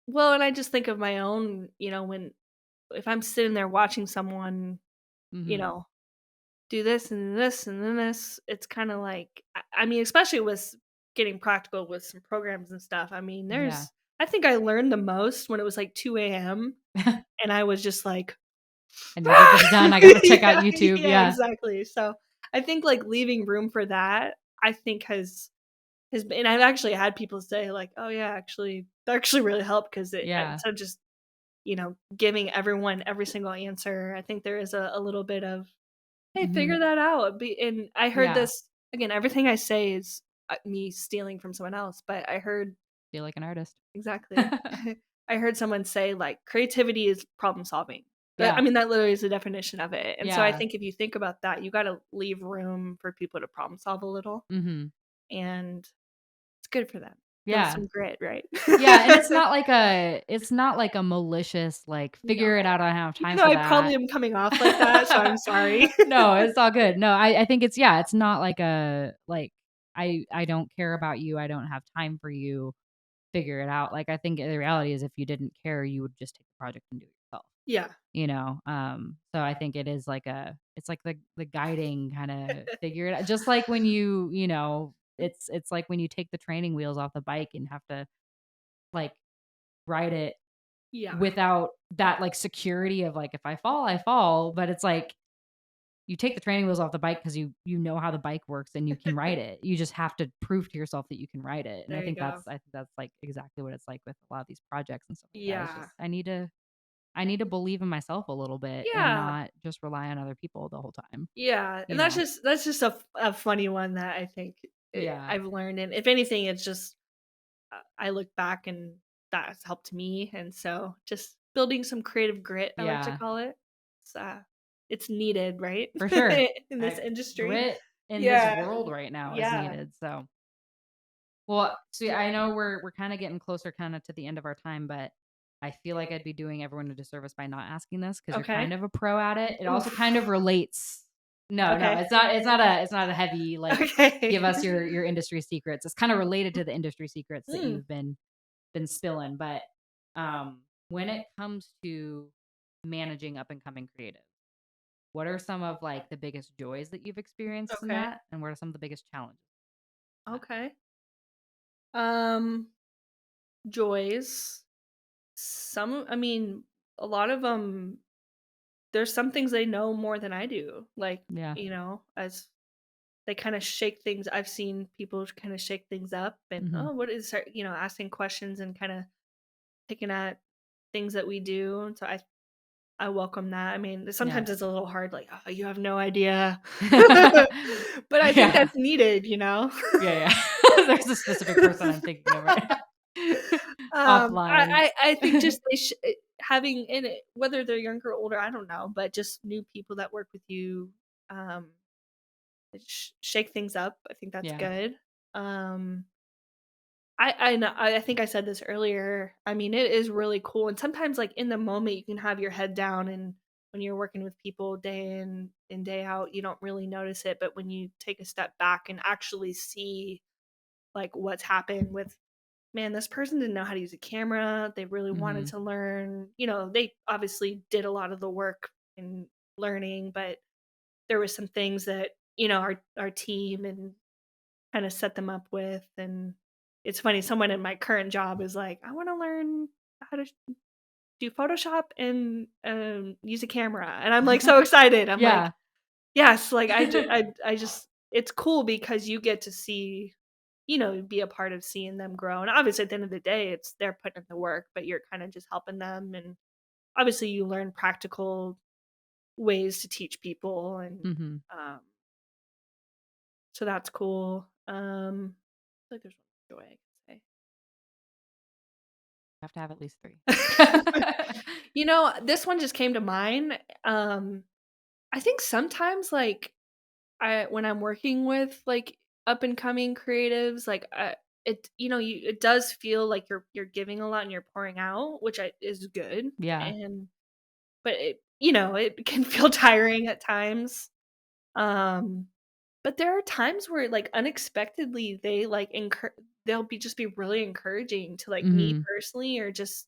well, and I just think of my own, when if I'm sitting there watching someone, you Mhm. know, do this and this and then this, it's kind of like, I mean, especially with getting practical with some programs and stuff. I mean, Yeah. I think I learned the most when it was like 2 a.m. and I was just like, I need to get this done. I gotta check out yeah, YouTube. yeah, Yeah. exactly. So I think like leaving room for that, I think has been, and I've actually had people say like, oh yeah, actually, that actually really helped because Yeah. instead of just, giving everyone every single answer, I think there is a little bit of, hey, Mhm. figure that out. And I heard Yeah. this again, everything I say is me stealing from someone else, but I heard Feel like an artist. exactly. I heard someone say like creativity is problem solving. I Yeah. mean, that literally is the definition of it. And so I Yeah. think if you think about that, you got to leave room for people to problem solve a little, Mhm. and it's good for them. Build Yeah. some grit, right? Yeah, and it's not like a malicious, like, figure it No. out, I don't have Even time though for I probably that. am coming off like that, so I'm sorry. No, it's all good. No, I think it's not like I don't care about you, I don't have time for you, figure it out. Like, I think the reality is if you didn't care, you would just take the project and do it yourself. Yeah. So I think it's like the guiding kind of figure it out. Just like when it's like when you take the training wheels off the bike and have to like ride it Yeah. without that like security of like if I fall, I fall. But it's like you take the training wheels off the bike because you know how the bike works and you can ride it. You just have to prove to yourself that you can ride it. And There you go. I think that's like exactly what it's like with a lot of these projects and stuff like that. It's Yeah. just I need to believe in myself a little bit and Yeah. not just rely on other people the whole time, Yeah, and you know? that's just a funny one that I think Yeah. I've learned, and if anything, it's just I look back and that has helped me, and so just building some creative grit, I like to Yeah. call it. It's it's needed, right, For sure. in this industry. Grit in this Yeah, world right now is yeah. needed. So, well, see, I know we're kind of getting closer kind of to the end of our time, but I feel like I'd be doing everyone a disservice by not asking this because you're Okay. kind of a pro at it. It also kind of Oof. relates. No, Okay. it's not a heavy like give Okay. us your industry secrets. It's kind of related to the industry secrets that Mm, you've been spilling, but when it comes to managing up and coming creative, what are some of like the biggest joys that you've experienced in okay. that, and what are some of the biggest challenges in that? Okay. Um, joys. I mean, a lot of them. There's some things they know more than I do. Like, Yeah. as they kind of shake things, I've seen people kind of shake things up and, Hmm. oh, what is that? Asking questions and kind of picking at things that we do. And so I welcome that. I mean, Yeah. sometimes it's a little hard, like, oh, you have no idea. But I think Yeah. that's needed. Yeah. Yeah. There's a specific person I'm thinking of right now. Offline. I think just having in it, whether they're younger or older, I don't know, but just new people that work with you, um, shake things up. I think that's Yeah. good. Um, I know, I think I said this earlier. I mean, it is really cool, and sometimes, like in the moment, you can have your head down, and when you're working with people day in and day out, you don't really notice it. But when you take a step back and actually see like what's happened with man, this person didn't know how to use a camera. They really wanted Mhm. to learn. You know, they obviously did a lot of the work in learning, but there was some things that, you know, our team and kind of set them up with. And it's funny, someone in my current job is like, I want to learn how to do Photoshop and use a camera. And I'm like so excited. I'm like, Yeah. yes, like I just it's cool because you get to see, you know, be a part of seeing them grow. And obviously at the end of the day, it's they're putting in the work, but you're kind of just helping them. And obviously you learn practical ways to teach people and Mhm. um so that's cool. I feel like there's one other way I Have to have at least 3. can say. You know, this one just came to mind. I think sometimes like I when I'm working with like up and coming creatives, like it you know you it does feel like you're giving a lot and you're pouring out, which is good. Yeah. And but it you know it can feel tiring at times. Um, but there are times where like unexpectedly they like they'll be really encouraging to like me Mhm. personally or just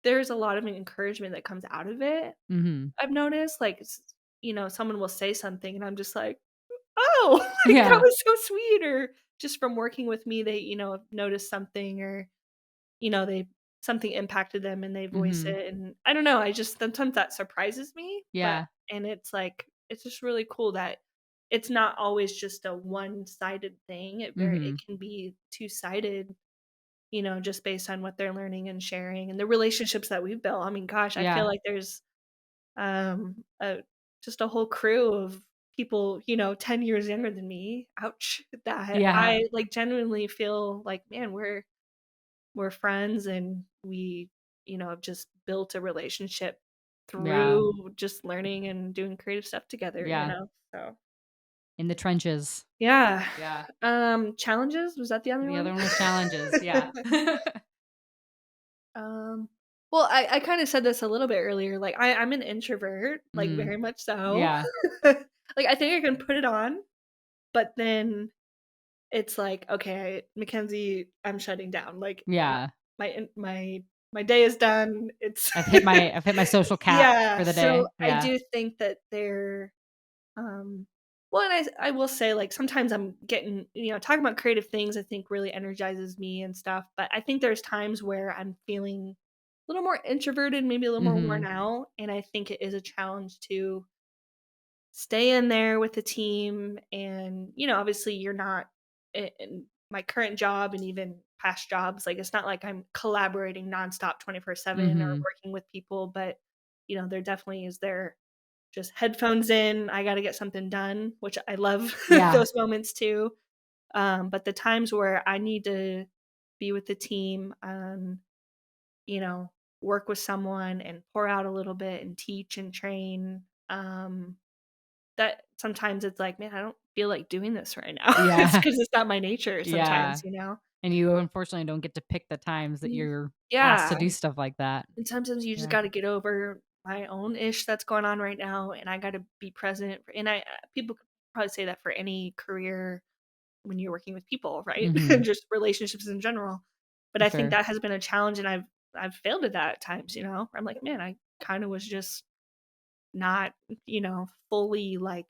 there's a lot of encouragement that comes out of it. Mhm. I've noticed like you know someone will say something and I'm just like, "Oh, like, that Yeah. was so sweet," or just from working with me, they, you know, noticed something or, you know, they something impacted them and they voice Mhm. it, and I don't know, I just sometimes that surprises me, but Yeah. and it's like it's just really cool that it's not always just a one-sided thing, it Mhm. can be two-sided, you know, just based on what they're learning and sharing and the relationships that we've built. I mean, gosh, I feel Yeah. like there's a just a whole crew of people, you know, 10 years younger than me, ouch, that Yeah. I, like, genuinely feel like, man, we're friends and we, you know, have just built a relationship Yeah. through just learning and doing creative stuff together, you Yeah. know? So, In the trenches. yeah. Yeah. Challenges, was that the other The one? other one was challenges. Yeah. Um, well, I kinda said this a little bit earlier, like, I'm an introvert, like, Mm. very much so. Yeah. Like, I think I can put it on, but then it's like, "Okay, Mackenzie, I'm shutting down." Like, Yeah. my day is done. It's I've hit my social cap yeah, for the so day. I Yeah. do think that they're, um well, and I will say, like, sometimes I'm getting you know, talking about creative things, I think, really energizes me and stuff, but I think there's times where I'm feeling a little more introverted, maybe a little more worn Mhm. out, and I think it is a challenge to stay in there with the team and, you know, obviously you're not in my current job and even past jobs, like, it's not like I'm collaborating nonstop 24/7 or Mhm. working with people, but, you know, there definitely is there just headphones in, I gotta get something done, which I love Yeah. those moments too. But the times where I need to be with the team, you know, work with someone and pour out a little bit and teach and train, that sometimes it's like, "Man, I don't feel like doing this right now." It's Yeah. because it's not my nature Yeah. sometimes, you know? And you unfortunately don't get to pick the times that Mm. you're asked to Yeah, do stuff like that. and sometimes you just Yeah. gotta get over my own ish that's going on right now, and I gotta be present, and people could probably say that for any career when you're working with people, right? Mhm. Just relationships in general. But For I think sure. that has been a challenge, and I've failed at that at times, you know? I'm like, "Man, I kinda was just not, you know, fully, like,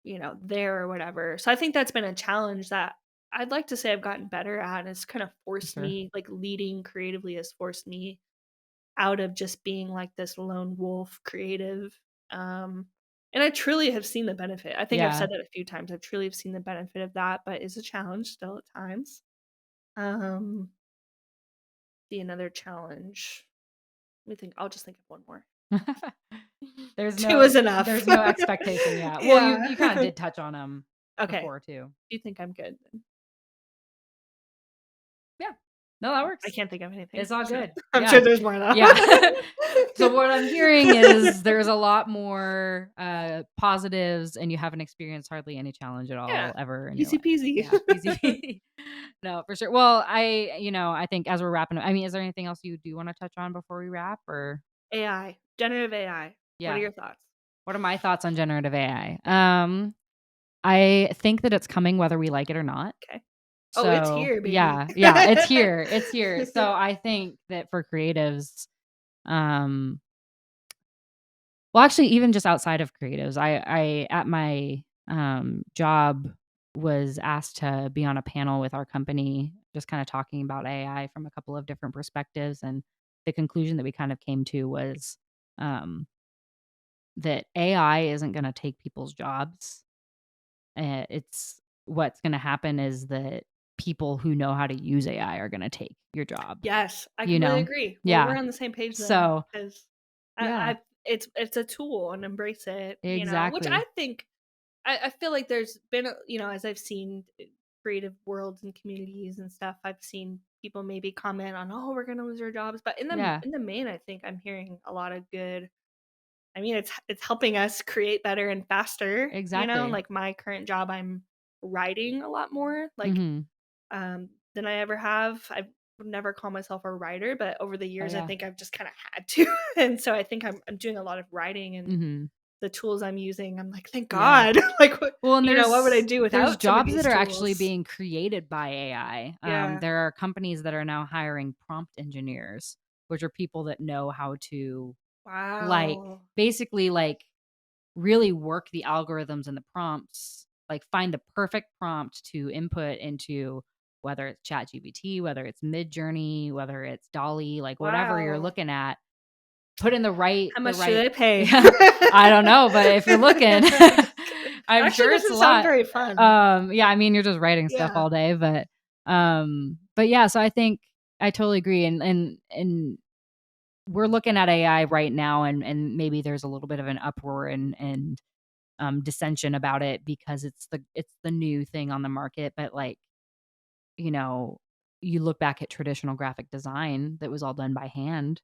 you know, there or whatever." So I think that's been a challenge that I'd like to say I've gotten better at, and it's kind of For forced sure. me like, leading creatively has forced me out of just being, like, this lone wolf creative, and I truly have seen the benefit. I think I've Yeah. said that a few times. I truly have seen the benefit of that, but it's a challenge still at times. Um, see another challenge. Let me think. I'll just think of one more. Two is enough. There's no expectation, yeah. Well, Yeah. you kinda did touch on them Okay. before too. Do you think I'm good then? Yeah. No, that I works. can't think of anything, It's all so good. I'm Yeah. sure there's more though. Yeah. So what I'm hearing is there's a lot more, positives, and you haven't experienced hardly any challenge at Yeah. all ever in your Easy life. peasy. Yeah, easy peasy. No, for sure. Well, I think as we're wrapping up, I mean, is there anything else you do wanna touch on before we wrap, or AI, generative AI. What are yeah. your thoughts? What are my thoughts on generative AI? I think that it's coming whether we like it or not. Okay. Oh, it's So here, baby. yeah, it's here. It's here. So I think that for creatives, well, actually, even just outside of creatives, I at my job was asked to be on a panel with our company, just kind of talking about AI from a couple of different perspectives, and the conclusion that we kind of came to was um, that AI isn't going to take people's jobs. It's what's going to happen is that people who know how to use AI are going to take your job. Yes, I You completely know? agree. Well, we're Yeah. on the same page then, So because yeah, it's a tool and embrace it, which I exactly. think I feel like there's been as I've seen creative worlds and communities and stuff, I've seen people maybe comment on, oh, we're gonna lose our jobs, but Yeah, in the main, I think I'm hearing a lot of good. I mean, it's helping us create better and faster. exactly. Like my current job, I'm writing a lot more, like Mhm. than I ever have. I would never call myself a writer, but over the Oh years, I yeah. think I've just kind of had to, and so I think I'm doing a lot of writing, and Mhm. the tools I'm using, I'm like, thank Yeah. God. Like, what, Well, and what would I do there's without some of jobs that these are actually tools? being created by AI. Yeah. There are companies that are now hiring prompt engineers, which are people that know how to like Wow. basically like really work the algorithms and the prompts, like find the perfect prompt to input into whether it's ChatGPT, whether it's Midjourney, whether it's Dolly, like whatever you're Wow. looking at, put in the How much should right I pay? yeah, I don't know, but if you're looking, I'm just kidding. I'm Actually, sure it's a doesn't sound lot. very fun. Yeah, I mean, you're just writing stuff Yeah. all day, but yeah, so I think I totally agree, and we're looking at AI right now, and maybe there's a little bit of an uproar and dissension about it because it's the new thing on the market, but like, you know, you look back at traditional graphic design that was all done by hand,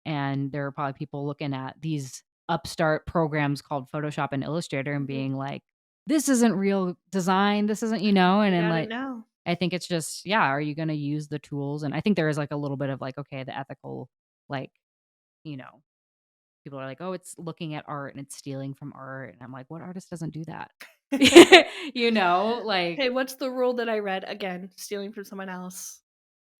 and there are probably people looking at these upstart programs called Photoshop and Illustrator and Mhm. being like, "This isn't real design. This isn't," and You then gotta like, know. I think it's just, yeah, are you going to use the tools? And I think there is like a little bit of like, okay, the ethical, like, you know, people are like, oh, it's looking at art and it's stealing from art. And I'm like, what artist doesn't do that? Like, Hey, what's the rule that I read? Again, stealing from someone else.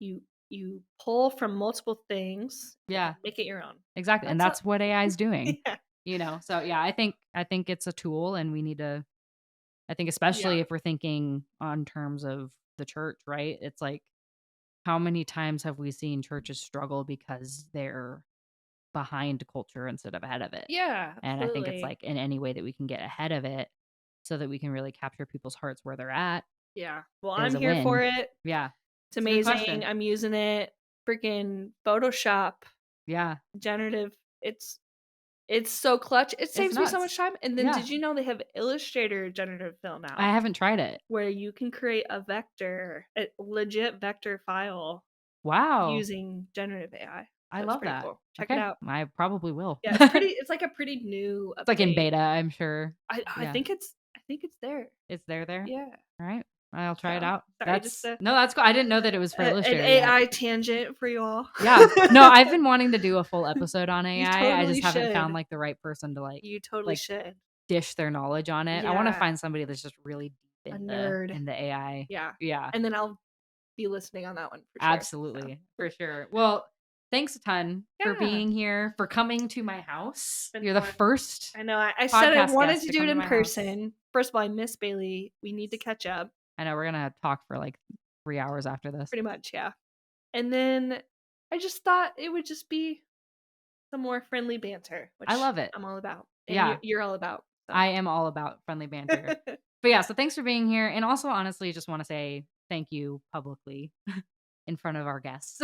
You pull from multiple things and yeah, make it your own. exactly. And That's a that's what AI is doing, yeah. So yeah, I think it's a tool and we need to, I think, Yeah. especially if we're thinking on terms of the church, right? It's like, how many times have we seen churches struggle because they're behind culture instead of ahead of it? Yeah, And I think it's absolutely. like in any way that we can get ahead of it so that we can really capture people's hearts where they're at Yeah. Well, is I'm a here for win. it. Yeah. It's It's a good amazing. question. I'm using it. Freaking Photoshop Yeah. generative. It's so clutch. It It's saves me so nuts. much time. And then Yeah. did you know they have Illustrator generative fill I now haven't tried it. where you can create a legit vector file Wow. using generative AI. I So it's love pretty that. cool. Check it Okay. out. I probably will. Yeah, It's it's like a pretty new like in update. beta, I'm sure. I Yeah. think it's there. It's there. Yeah. All right. I'll try it So out. sorry, just That's cool. I didn't know that it was for an Illustrator yet. AI tangent for you all. Yeah. No, I've been wanting to do a full episode on You AI. I totally just haven't should. found like the right person to You totally like should. dish their knowledge on it. I want to Yeah, find somebody that's just really deep a in the nerd. AI. Yeah. Yeah. And then I'll be listening on that one for sure. So, Absolutely, for sure. Well, thanks a ton for yeah, being here, for coming to my it's house. been You're the fun. first I know I said I podcast wanted guest to to do come it to in my house. person. First of all, I miss Bailey. We need to catch up. I know we're gonna talk for like 3 hours after this. Pretty much, yeah. And then I just thought it would just be some more friendly banter, I which love it. I'm all about. And Yeah, you're all about. So I am all about friendly banter. But yeah, so thanks for being here, and also honestly, just want to say thank you publicly in front of our guests.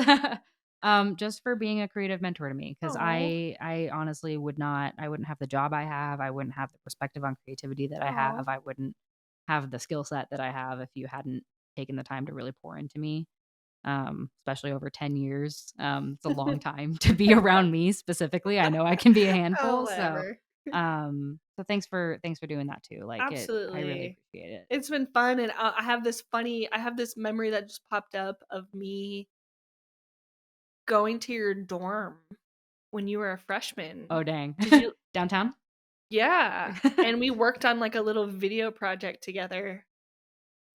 Just for being a creative mentor to me, because Oh, I honestly I wouldn't have the job I have, I wouldn't have the perspective on creativity that I oh. have, I wouldn't have the skill set that I have if you hadn't taken the time to really pour into me. Especially over 10 years. It's a long time to be around me specifically. I know I can be a Oh, handful. So whatever. so thanks for doing that too. Like I really Absolutely. appreciate it. It's been fun, and I have this memory that just popped up of me going to your dorm when you were a freshman. Oh dang. Did you Downtown? Yeah, and we worked on, like, a little video project together.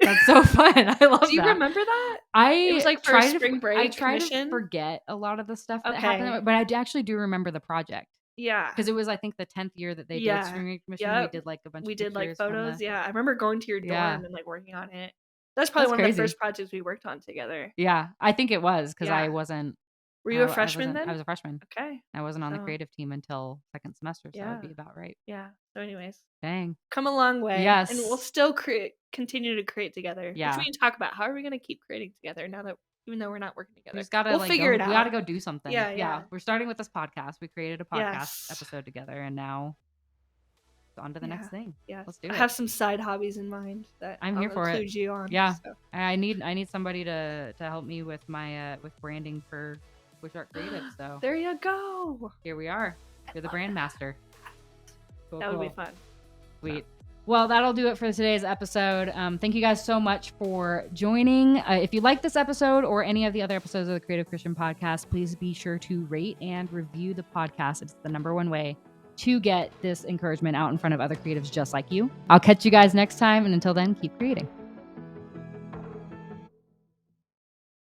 That's so fun. I love that. Do you remember that? It was like for a spring break I try commission. to forget a lot of the stuff that happened, but I actually do remember the project. Yeah. Because it was, I think, the 10th year that they did spring break commission. Yep. We did like a bunch We of did like pictures photos. Yeah. I remember going to your dorm and like working on it. That's probably one of the first projects we worked on together. Yeah, I think it was because I wasn't. Were you a freshman then? I was a freshman. Okay. I wasn't on the creative team until second semester, so that would be about right. Yeah. So anyways. Dang. Come a long way. Yes. And we'll still continue to create together. Yeah. Which we can talk about. How are we going to keep creating together now that even though we're not working together? We just gotta figure it out. We gotta go do something. Yeah. We're starting with this podcast. We created a podcast episode together, and now on to the next thing. Yeah. Let's do it. I have some side hobbies in mind that I'm here for include you on. Yeah. So. I need somebody to help me with my with branding for Wish Art Creative. So there you go. Here we are. You're the brand master. Cool, that would be fun. Sweet. Well, that'll do it for today's episode. Thank you guys so much for joining. If you like this episode or any of the other episodes of the Creative Christian Podcast, please be sure to rate and review the podcast. It's the #1 way to get this encouragement out in front of other creatives just like you. I'll catch you guys next time. And until then, keep creating.